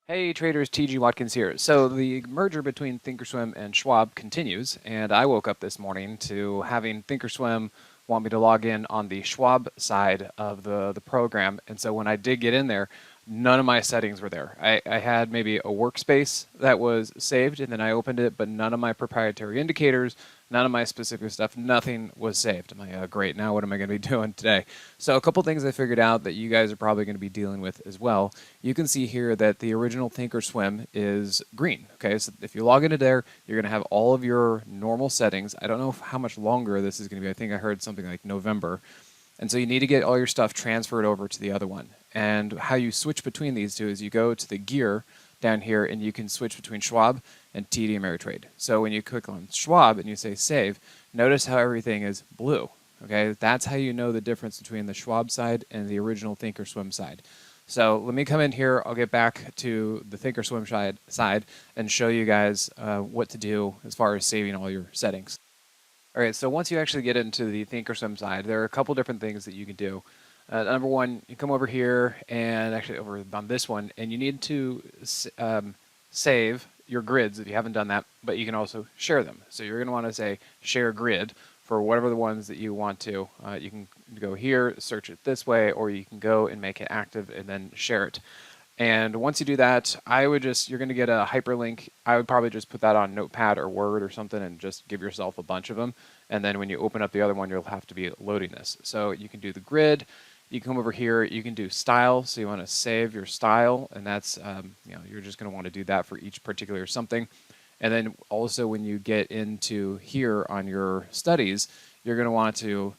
Hey traders, TG Watkins here. So the merger between Thinkorswim and Schwab continues, and I woke up this morning to having Thinkorswim want me to log in on the Schwab side of the program. And so when I did get in there, none of my settings were there. I had maybe a workspace that was saved, and then I opened it, but none of my proprietary indicators, none of my specific stuff, nothing was saved. I'm like, great, now what am I going to be doing today? So a couple things I figured out that you guys are probably going to be dealing with as well. You can see here that the original Thinkorswim is green. Okay, so if you log into there, you're going to have all of your normal settings. I don't know how much longer this is going to be. I think I heard something like November. And so you need to get all your stuff transferred over to the other one. And how you switch between these two is you go to the gear down here and you can switch between Schwab and TD Ameritrade. So when you click on Schwab and you say save, notice how everything is blue. Okay, that's how you know the difference between the Schwab side and the original Thinkorswim side. So let me come in here, I'll get back to the Thinkorswim side and show you guys what to do as far as saving all your settings. All right, so once you actually get into the Thinkorswim side, there are a couple different things that you can do. Number one, you come over here and actually over on this one, and you need to save your grids if you haven't done that, but you can also share them. So you're going to want to say share grid for whatever the ones that you want to. You can go here, search it this way, or you can go and make it active and then share it. And once you do that, you're going to get a hyperlink. I would probably just put that on Notepad or Word or something and just give yourself a bunch of them. And then when you open up the other one, you'll have to be loading this. So you can do the grid. You come over here, you can do style. So you want to save your style, and that's, you're just going to want to do that for each particular something. And then also when you get into here on your studies, you're going to want to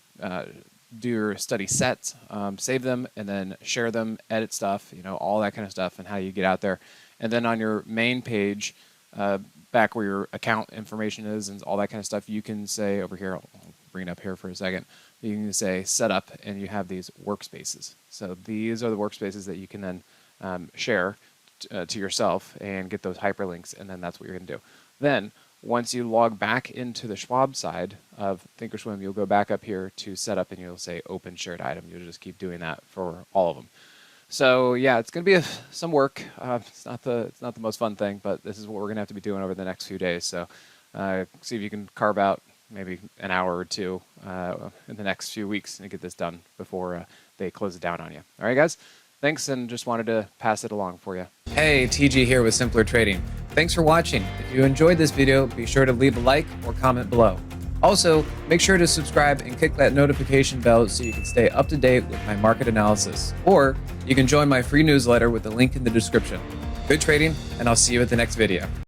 do your study sets, save them, and then share them, edit stuff, all that kind of stuff, and how you get out there. And then on your main page, back where your account information is and all that kind of stuff, you can say over here, I'll bring it up here for a second, you can say setup, and you have these workspaces. So these are the workspaces that you can then share to yourself and get those hyperlinks, and then that's what you're going to do. Then once you log back into the Schwab side of Thinkorswim, you'll go back up here to setup and you'll say open shared item. You'll just keep doing that for all of them. So yeah, it's going to be some work. It's not the most fun thing, but this is what we're going to have to be doing over the next few days. So see if you can carve out maybe an hour or two in the next few weeks and get this done before they close it down on you. All right, guys? Thanks, and just wanted to pass it along for you. Hey, TG here with Simpler Trading. Thanks for watching. If you enjoyed this video, be sure to leave a like or comment below. Also, make sure to subscribe and click that notification bell so you can stay up to date with my market analysis. Or you can join my free newsletter with the link in the description. Good trading, and I'll see you at the next video.